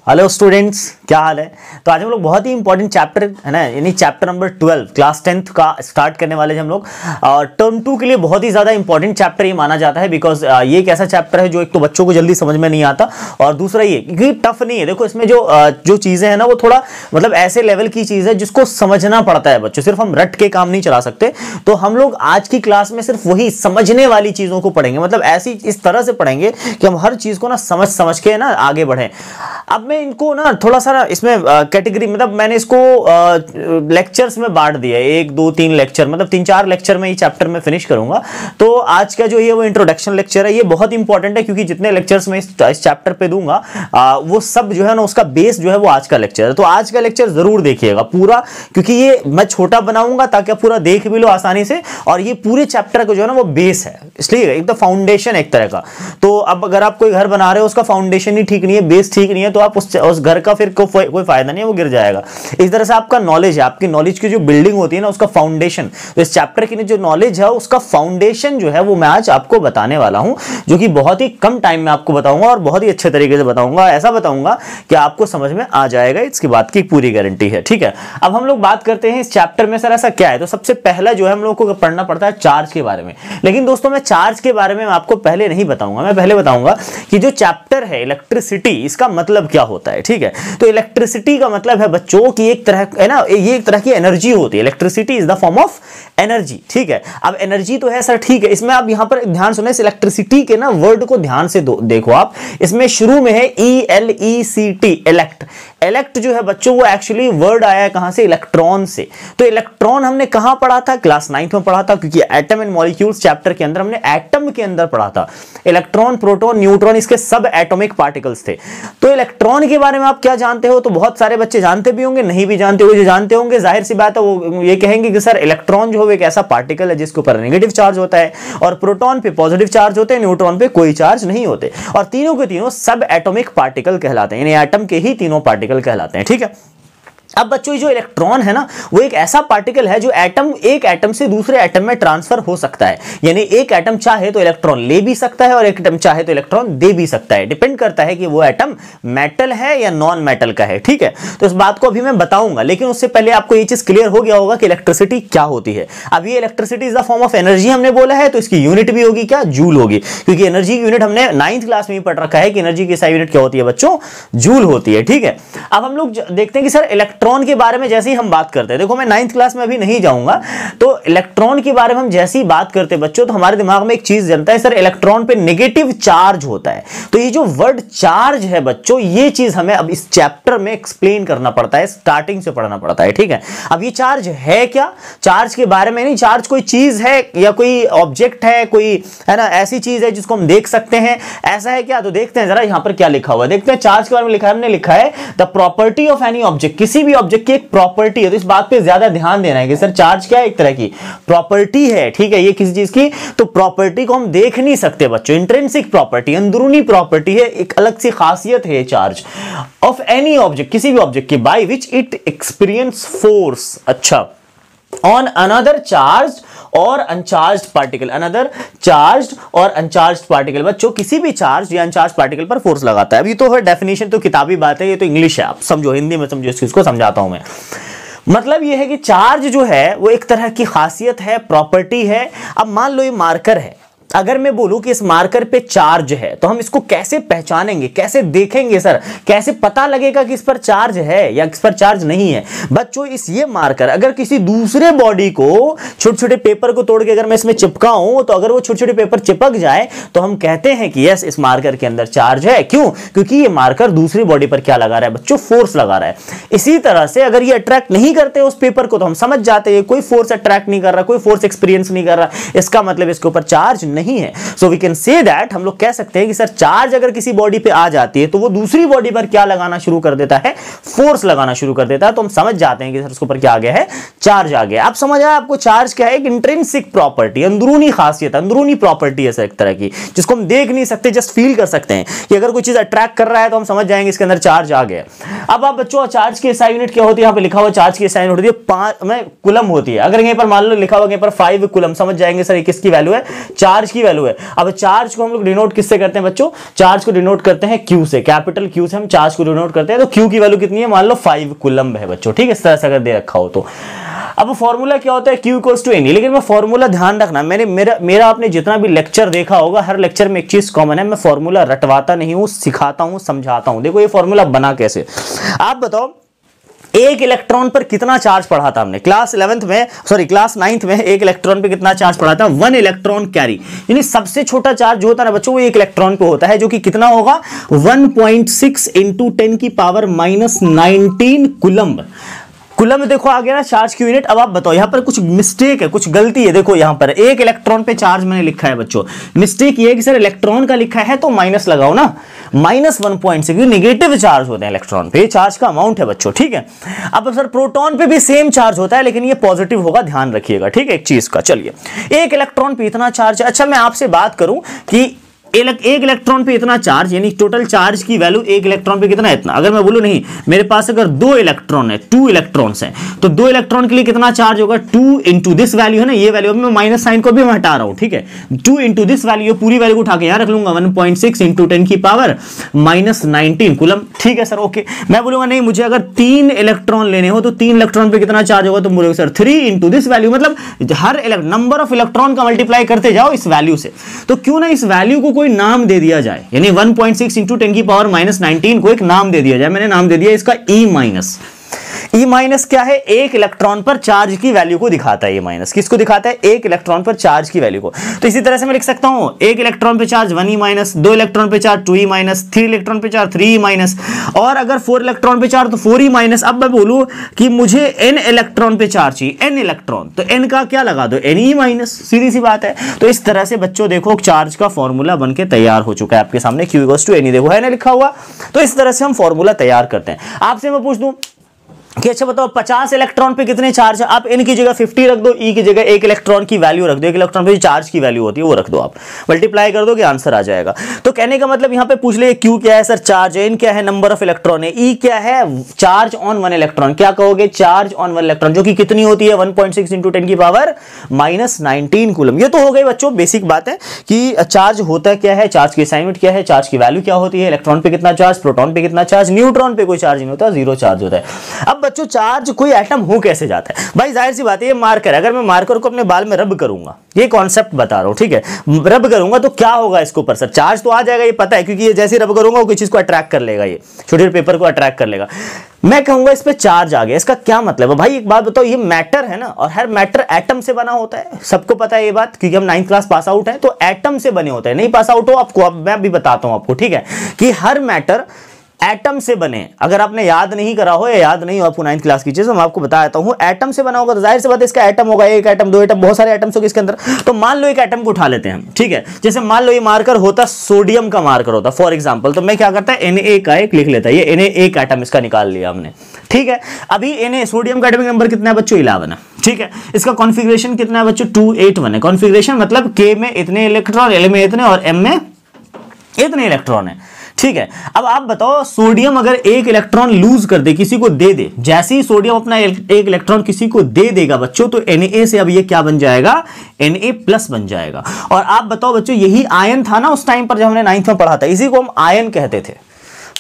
Hello students, क्या हाल है। तो आज हम लोग बहुत ही इंपॉर्टेंट चैप्टर है ना, यानी चैप्टर नंबर 12 क्लास 10th का स्टार्ट करने वाले हैं हम लोग। और टर्म 2 के लिए बहुत ही ज़्यादा इंपॉर्टेंट चैप्टर ये माना जाता है, बिकॉज ये एक ऐसा चैप्टर है जो एक तो बच्चों को जल्दी समझ में नहीं आता, और दूसरा ये क्योंकि टफ नहीं है। देखो इसमें जो चीज़ें हैं ना वो थोड़ा मतलब ऐसे लेवल की चीज़ है जिसको समझना पड़ता है बच्चों, सिर्फ हम रट के काम नहीं चला सकते। तो हम लोग आज की क्लास में सिर्फ वही समझने वाली चीज़ों को पढ़ेंगे, मतलब ऐसी इस तरह से पढ़ेंगे कि हम हर चीज़ को ना समझ के ना आगे बढ़ें। अब मैं इनको ना थोड़ा सा इसमें कैटेगरी, मतलब मैंने इसको लेक्चर्स में बांट दिया है, 1 2 3 लेक्चर, मतलब 3-4 लेक्चर में ये चैप्टर में फिनिश करूंगा। तो आज का जो ये वो इंट्रोडक्शन लेक्चर है, ये बहुत इंपॉर्टेंट है क्योंकि जितने लेक्चर्स मैं इस चैप्टर पे दूंगा वो सब जो है ना उसका बेस जो है वो आज का लेक्चर है। तो आज का लेक्चर जरूर देखिएगा पूरा, क्योंकि ये मैं छोटा बनाऊंगा ताकि आप पूरा देख भी लो आसानी से, और ये पूरे चैप्टर का जो है ना वो बेस है, इसलिए एक तो फाउंडेशन एक तरह का। तो अब अगर आप कोई घर बना रहे हो, उसका फाउंडेशन ही ठीक नहीं है, बेस ठीक नहीं है, तो आप उस घर का फिर कोई फायदा नहीं है, वो गिर जाएगा। इस तरह से आपका नॉलेज है, आपकी नॉलेज की जो बिल्डिंग होती है ना उसका फाउंडेशन, तो इस चैप्टर की जो नॉलेज है उसका फाउंडेशन जो है वो मैं आज आपको बताने वाला हूं, जो कि बहुत ही कम टाइम में आपको बताऊंगा और बहुत ही अच्छे तरीके से बताऊंगा। ऐसा बताऊंगा कि आपको समझ में आ जाएगा, इसकी बात की पूरी गारंटी है। ठीक है, अब हम लोग बात करते हैं इस चैप्टर में सर ऐसा क्या है। तो सबसे पहला जो है हम लोग को पढ़ना पड़ता है चार्ज के बारे में। लेकिन दोस्तों मैं चार्ज के बारे में आपको पहले नहीं बताऊंगा, मैं पहले बताऊंगा कि जो चैप्टर है इलेक्ट्रिसिटी, इसका मतलब क्या होता है। ठीक है, तो इलेक्ट्रिसिटी का मतलब है बच्चों की एक तरह है ना, ये एक तरह की एनर्जी होती है। Electricity is the form of energy. ठीक है, अब एनर्जी तो है सर, ठीक है। इसमें आप यहां पर ध्यान सुने, इस इलेक्ट्रिसिटी के ना वर्ड को ध्यान से देखो आप, इसमें शुरू में है ELECT, इलेक्ट। इलेक्ट जो है बच्चों वो एक्चुअली वर्ड आया है कहां से, इलेक्ट्रॉन से। तो इलेक्ट्रॉन हमने कहां पढ़ा था, क्लास 9th में पढ़ा था, क्योंकि एटम एंड मॉलिक्यूल्स चैप्टर के अंदर हमने एटम के अंदर पढ़ा था। इलेक्ट्रॉन, प्रोटॉन, न्यूट्रॉन, इसके सब एटॉमिक पार्टिकल्स थे। तो इलेक्ट्रॉन के बारे में आप क्या जानते हो, तो बहुत सारे बच्चे जानते भी होंगे, नहीं भी जानते होंगे। जो जानते होंगे जाहिर सी बात है वो ये कहेंगे कि सर इलेक्ट्रॉन जो है एक ऐसा पार्टिकल है जिसके ऊपर नेगेटिव चार्ज होता है, और प्रोटॉन पे पॉजिटिव चार्ज होते हैं, न्यूट्रॉन पे कोई चार्ज नहीं होते, और तीनों के तीनों सब एटॉमिक पार्टिकल कहलाते हैं, यानी एटम के ही तीनों पार्टिकल कहलाते हैं। ठीक है, अब बच्चों जो इलेक्ट्रॉन है ना वो एक ऐसा पार्टिकल है जो एक एटम से दूसरे एटम में ट्रांसफर हो सकता है, यानी एक एटम चाहे तो इलेक्ट्रॉन ले भी सकता है और एक एटम चाहे तो इलेक्ट्रॉन दे भी सकता है। डिपेंड करता है कि वो एटम मेटल है या नॉन मेटल का है। ठीक है, तो इस बात को अभी मैं बताऊंगा, लेकिन उससे पहले आपको ये चीज क्लियर हो गया होगा कि इलेक्ट्रिसिटी क्या होती है। अब ये electricity is the form of energy हमने बोला है, तो इसकी यूनिट भी होगी क्या, जूल होगी, क्योंकि एनर्जी की यूनिट हमने 9th क्लास में ही पढ़ रखा है कि एनर्जी की यूनिट क्या होती है बच्चों, जूल होती है। ठीक है, अब हम लोग देखते हैं कि सर इलेक्ट्रॉन के बारे में जैसे ही हम बात करते हैं, देखो मैं 9th क्लास में अभी नहीं जाऊंगा, तो इलेक्ट्रॉन के बारे में हम जैसे ही बात करते हैं बच्चों, तो हमारे दिमाग में एक चीज जनता है सर, इलेक्ट्रॉन पे नेगेटिव चार्ज होता है। तो ये जो वर्ड चार्ज है बच्चों, ये चीज हमें अब इस चैप्टर में एक्सप्लेन करना पड़ता है, स्टार्टिंग से पढ़ना पड़ता है। ठीक है, अब ये चार्ज है क्या, चार्ज के बारे में नहीं, चार्ज कोई चीज है या कोई ऑब्जेक्ट है, कोई है ना ऐसी चीज है जिसको हम देख सकते हैं, ऐसा है क्या। तो देखते हैं जरा यहां पर क्या लिखा हुआ है, देखते हैं चार्ज के बारे में लिखा है, हमने लिखा है the property of any object, किसी भी ऑब्जेक्ट की एक प्रॉपर्टी है। तो इस बात पे ज्यादा ध्यान देना है कि सर चार्ज क्या है, एक तरह की प्रॉपर्टी है। ठीक है, ये किसी चीज की तो प्रॉपर्टी को हम देख नहीं सकते बच्चों, इंट्रिंसिक प्रॉपर्टी, अंदरूनी प्रॉपर्टी है, एक अलग सी खासियत है चार्ज ऑफ एनी ऑब्जेक्ट, किसी भी ऑब्जेक्ट की, by which it experience force, अच्छा, ऑन अनदर चार्ज और अनचार्ज्ड पार्टिकल, अनदर चार्ज्ड और अनचार्ज्ड पार्टिकल। बच्चों किसी भी चार्ज या अनचार्ज्ड पार्टिकल पर फोर्स लगाता है। अभी तो डेफिनेशन तो किताबी बात है, ये तो इंग्लिश है, आप समझो, हिंदी में समझो, इसको समझाता हूं मैं। मतलब ये है कि चार्ज जो है वो एक तरह की खासियत है, प्रॉपर्टी है। अब मान लो ये मार्कर है, अगर मैं बोलूं कि इस मार्कर पे चार्ज है तो हम इसको कैसे पहचानेंगे, कैसे देखेंगे सर, कैसे पता लगेगा कि इस पर चार्ज है या किस पर चार्ज नहीं है। बच्चों इस ये मार्कर अगर किसी दूसरे बॉडी को, छोटे छोटे पेपर को तोड़ के अगर मैं इसमें चिपकाऊं, तो अगर वो छोटे छोटे पेपर चिपक जाए तो हम कहते हैं कि यस इस मार्कर के अंदर चार्ज है। क्यों, क्योंकि ये मार्कर दूसरी बॉडी पर क्या लगा रहा है बच्चों, फोर्स लगा रहा है। इसी तरह से अगर ये अट्रैक्ट नहीं करते उस पेपर को तो हम समझ जाते हैं कोई फोर्स अट्रैक्ट नहीं कर रहा, कोई फोर्स एक्सपीरियंस नहीं कर रहा, इसका मतलब इसके ऊपर चार्ज नहीं है। So we can say that, हम लोग कह सकते हैं कि सर चार्ज अगर किसी बॉडी पे आ जाती है तो वो दूसरी बॉडी पर क्या लगाना शुरू कर देता है, फोर्स लगाना शुरू कर देता है। तो हम समझ जाते हैं कि सर उसके ऊपर क्या आ गया है, चार्ज आ गया। आप समझ आया आपको चार्ज क्या है, एक इंट्रिंसिक प्रॉपर्टी, अंदरूनी खासियत, अंदरूनी प्रॉपर्टी है सर एक तरह की, जिसको हम देख नहीं सकते, जस्ट फील कर सकते हैं कि अगर कोई चीज अट्रैक्ट कर रहा है तो हम समझ जाएंगे इसके अंदर चार्ज आ गया। अब आप बच्चों चार्ज की SI यूनिट क्या होती है, यहाँ पे लिखा हुआ चार्ज की SI यूनिट होती है 5 में कुलम होती है। अगर यहीं पर मान लो लिखा हुआ यहीं पर 5 कुलम, समझ जाएंगे सर किसकी वैल्यू है, चार्ज की वैल्यू है। अब चार्ज को हम लोग डिनोट किससे करते हैं बच्चों, चार्ज को डिनोट करते हैं Q से, कैपिटल Q से हम चार्ज को डिनोट करते हैं। तो Q की वैल्यू कितनी है, मान लो 5 कूलम्ब है बच्चों, ठीक है, इस तरह से अगर दे रखा हो तो। अब फॉर्मूला क्या होता है, Q इक्वल्स टू NE, लेकिन मैं फॉर्मूला ध्यान रखना, मेरा आपने जितना भी लेक्चर देखा होगा, हर लेक्चर में एक चीज कॉमन है, मैं फॉर्मूला रटवाता नहीं हूं, सिखाता हूं, समझाता हूं। देखो ये फॉर्मूला बना कैसे, आप बताओ एक इलेक्ट्रॉन पर कितना चार्ज पढ़ा था हमने क्लास 9th में, एक इलेक्ट्रॉन पे कितना चार्ज पढ़ा था, 1 इलेक्ट्रॉन कैरी, यानी सबसे छोटा चार्ज जो होता है ना बच्चों वो एक इलेक्ट्रॉन पे होता है, जो कि कितना होगा 1.6 इंटू 10 की पावर -19 कूलम्ब। कूलम्ब देखो आ गया ना चार्ज की यूनिट। अब आप बताओ यहाँ पर कुछ मिस्टेक है, कुछ गलती है। देखो यहाँ पर एक इलेक्ट्रॉन पे चार्ज मैंने लिखा है बच्चों, मिस्टेक ये है कि सर इलेक्ट्रॉन का लिखा है तो माइनस लगाओ ना, -1.6, नेगेटिव चार्ज होते हैं इलेक्ट्रॉन पे, चार्ज का अमाउंट है बच्चों, ठीक है। अब सर प्रोटॉन पे भी सेम चार्ज होता है, लेकिन ये पॉजिटिव होगा, ध्यान रखिएगा, ठीक है, एक चीज का। चलिए एक इलेक्ट्रॉन पे इतना चार्ज है। अच्छा मैं आपसे बात करूं कि एक इलेक्ट्रॉन पे इतना चार्ज, यानी टोटल चार्ज की वैल्यू एक इलेक्ट्रॉन पे कितना है, इतना। अगर मैं बोलूं नहीं मेरे पास अगर 2 इलेक्ट्रॉन है, 2 इलेक्ट्रॉन्स हैं, तो 2 इलेक्ट्रॉन के लिए कितना चार्ज होगा, 2 इंटू दिस वैल्यू है ना, ये वैल्यू, मैं माइनस साइन को भी मैं हटा रहा हूं, ठीक है, 2 इंटू दिस वैल्यू, पूरी वैल्यू को उठा के यहां रख लूंगा, 1.6 इंटू 10 की पावर -19 कूलम्ब, ठीक है सर, ओके। मैं बोलूंगा नहीं मुझे अगर 3 इलेक्ट्रॉन लेने हो तो 3 इलेक्ट्रॉन पे कितना चार्ज होगा, तो बोलोगे सर 3 इंटू दिस वैल्यू, मतलब हर नंबर ऑफ इलेक्ट्रॉन का मल्टीप्लाई करते जाओ इस वैल्यू से। तो क्यों ना इस वैल्यू को कोई नाम दे दिया जाए, यानी 1.6 इंटू 10 की पावर -19 को एक नाम दे दिया जाए। मैंने नाम दे दिया इसका E-। E- क्या है, एक इलेक्ट्रॉन पर चार्ज की वैल्यू को दिखाता है। E-, किसको दिखाता है, एक इलेक्ट्रॉन पर चार्ज की वैल्यू को। तो इसी तरह से मैं लिख सकता हूं एक इलेक्ट्रॉन पे चार्ज 1E-, 2 इलेक्ट्रॉन पे चार्ज 2E-, 3 इलेक्ट्रॉन पे चार्ज 3E-, और अगर 4 इलेक्ट्रॉन पे चार्ज तो 4E-। अब मैं बोलूं कि मुझे n इलेक्ट्रॉन पे चार्ज चाहिए, n इलेक्ट्रॉन, तो n का क्या लगा दो, Ne-, सीधी सी बात है। तो इस तरह से बच्चों देखो चार्ज का फॉर्मूला बनके तैयार हो चुका है आपके सामने, Q इक्वल्स टू NE, देखो है ना लिखा हुआ। तो इस तरह से हम फॉर्मूला तैयार करते हैं। आपसे मैं पूछ दूं कि अच्छा बताओ 50 इलेक्ट्रॉन पे कितने चार्ज है, आप n की जगह 50 रख दो, E की जगह एक इलेक्ट्रॉन की वैल्यू रख दो, एक इलेक्ट्रॉन पे चार्ज की वैल्यू होती है वो रख दो, आप मल्टीप्लाई कर दोगे आंसर आ जाएगा। तो कहने का मतलब यहाँ पे पूछ ले Q क्या है सर, चार्ज है, N क्या है, नंबर ऑफ इलेक्ट्रॉन है, E क्या है, चार्ज ऑन 1 इलेक्ट्रॉन, क्या कहोगे, चार्ज ऑन 1 इलेक्ट्रॉन, जो कि कितनी होती है 1.6 इंटू 10 की पावर -19 कूलम्ब। ये तो हो गई बच्चों बेसिक बात है कि चार्ज होता क्या है, चार्ज की असाइनमेंट क्या है, चार्ज की वैल्यू क्या होती है, इलेक्ट्रॉन पे कितना चार्ज, प्रोटॉन पे कितना चार्ज, न्यूट्रॉन पे कोई चार्ज नहीं होता, 0 चार्ज होता है। अब बच्चों चार्ज कोई एटम हो कैसे जाता है, भाई जाहिर सी बात है ये मार्कर, अगर मैं मार्कर को अपने बाल में रब करूंगा, ये कॉन्सेप्ट बता रहा हूं, ठीक है, रब करूंगा तो क्या होगा इसके ऊपर सर, चार्ज तो आ जाएगा, ये पता है, क्योंकि ये जैसे रब करूंगा वो किसी चीज को अट्रैक्ट कर लेगा, ये छोटे पेपर को अट्रैक्ट कर लेगा। मैं कहूंगा इस पे चार्ज आ गया, इसका क्या मतलब है भाई, एक बात बताओ, ये मैटर है ना, और हर मैटर एटम से बना होता है, सबको पता है ये बात, क्योंकि हम 9th क्लास पास आउट है, तो एटम से बने होते हैं। नहीं पास आउट हो आपको, अब मैं भी बताता हूं आपको, ठीक है, कि हर मैटर एटम से बने। अगर आपने याद नहीं करा हो या याद नहीं हो आपको 9th क्लास की चीज, मैं आपको बता देता हूं, एटम से बना होगा तो जाहिर सी बात है इसका एटम होगा, एक एटम, 2 एटम, बहुत सारे एटम्स होंगे इसके अंदर। तो मान लो एक एटम को उठा लेते हैं हम, ठीक है, जैसे मान लो ये मार्कर होता सोडियम का मार्कर होता फॉर एग्जांपल, तो मैं क्या करता है Na का एक लिख लेता है, ये Na एक एटम इसका निकाल लिया हमने, ठीक है। अभी Na सोडियम का एटॉमिक नंबर कितना है बच्चों, 11 है, ठीक है। इसका कॉन्फ़िगरेशन कितना है बच्चों, 281 है। कॉन्फ़िगरेशन मतलब K में इतने इलेक्ट्रॉन, L में इतने और M में इतने इलेक्ट्रॉन है, ठीक है। अब आप बताओ सोडियम अगर एक इलेक्ट्रॉन लूज कर दे, किसी को दे दे, जैसे ही सोडियम अपना एक इलेक्ट्रॉन किसी को दे देगा बच्चों, तो Na से अब ये क्या बन जाएगा, Na+ बन जाएगा। और आप बताओ बच्चों यही आयन था ना उस टाइम पर जब हमने 9th में पढ़ा था, इसी को हम आयन कहते थे।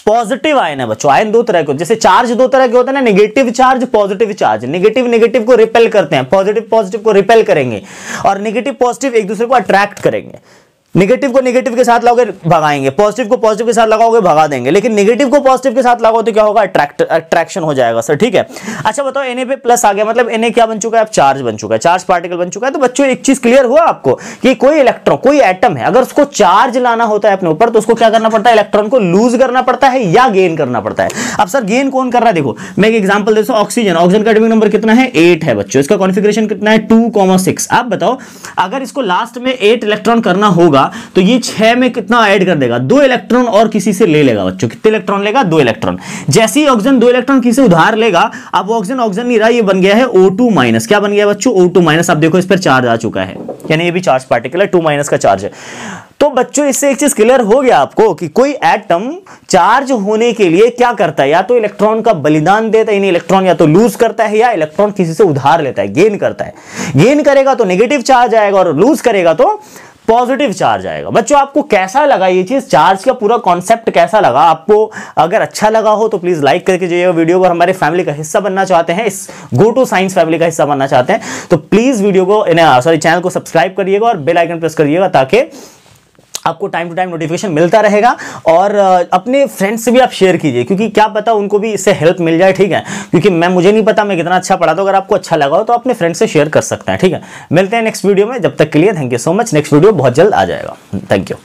पॉजिटिव आयन है बच्चों, आयन 2 तरह के, जैसे चार्ज 2 तरह के होते हैं ना, negative charge, positive charge. Negative को रिपेल करते हैं, पॉजिटिव को रिपेल करेंगे, और नेगेटिव पॉजिटिव एक दूसरे को अट्रैक्ट करेंगे। नेगेटिव को नेगेटिव के साथ लगाओगे भगाएंगे, पॉजिटिव को पॉजिटिव के साथ लगाओगे भगा देंगे, लेकिन नेगेटिव को पॉजिटिव के साथ लगाओ तो क्या होगा, अट्रैक्शन हो जाएगा सर, ठीक है। अच्छा बताओ Na पे प्लस आ गया, मतलब Na क्या बन चुका है, अब चार्ज बन चुका है, चार्ज पार्टिकल बन चुका है। तो बच्चों एक चीज क्लियर हुआ आपको कि कोई इलेक्ट्रॉन, कोई एटम है, अगर उसको चार्ज लाना होता है अपने ऊपर, तो उसको क्या करना पड़ता है, इलेक्ट्रॉन को लूज करना पड़ता है या गेन करना पड़ता है। अब सर गेन कौन कर रहा है, देखो मैं एक एग्जांपल देता हूं, ऑक्सीजन का एटॉमिक नंबर कितना है, 8 है बच्चों, इसका कॉन्फ़िगरेशन कितना है, 2,6। आप बताओ अगर इसको लास्ट में 8 इलेक्ट्रॉन करना होगा तो ये 6 में कितना ऐड कर देगा, 2 इलेक्ट्रॉन और किसी से ले लेगा बच्चों, कितने इलेक्ट्रॉन लेगा, 2 इलेक्ट्रॉन। जैसे ही ऑक्सीजन 2 इलेक्ट्रॉन किसी से उधार लेगा, अब ऑक्सीजन नहीं रहा, ये बन गया है O2-, क्या बन गया बच्चों, O2-। अब देखो इस पर चार्ज आ चुका है, यानी ये भी चार्ज पार्टिकल है, 2- का चार्ज है। तो बच्चों इससे एक चीज क्लियर हो गया आपको कि कोई एटम चार्ज होने के लिए क्या करता है, या तो इलेक्ट्रॉन का बलिदान देता है, इलेक्ट्रॉन या तो लूज करता है, या इलेक्ट्रॉन किसी से उधार लेता है, गेन करता है। गेन करेगा तो नेगेटिव चार्ज आएगा, और लूज करेगा तो पॉजिटिव चार्ज आएगा। बच्चों आपको कैसा लगा ये चीज, चार्ज का पूरा कॉन्सेप्ट कैसा लगा आपको? अगर अच्छा लगा हो तो प्लीज लाइक करके जाइएगा वीडियो को। हमारे फैमिली का हिस्सा बनना चाहते हैं, इस गो टू साइंस फैमिली का हिस्सा बनना चाहते हैं तो प्लीज वीडियो को चैनल को सब्सक्राइब करिएगा और बेल आइकन प्रेस करिएगा ताकि आपको टाइम टू टाइम नोटिफिकेशन मिलता रहेगा। और अपने फ्रेंड्स से भी आप शेयर कीजिए, क्योंकि क्या पता उनको भी इससे हेल्प मिल जाए, ठीक है? क्योंकि मुझे नहीं पता मैं कितना अच्छा पढ़ा, तो अगर आपको अच्छा लगा हो तो अपने फ्रेंड्स से शेयर कर सकते हैं, ठीक है? मिलते हैं नेक्स्ट वीडियो में, जब तक के लिए thank you so much. Next video बहुत जल्द आ जाएगा। Thank you.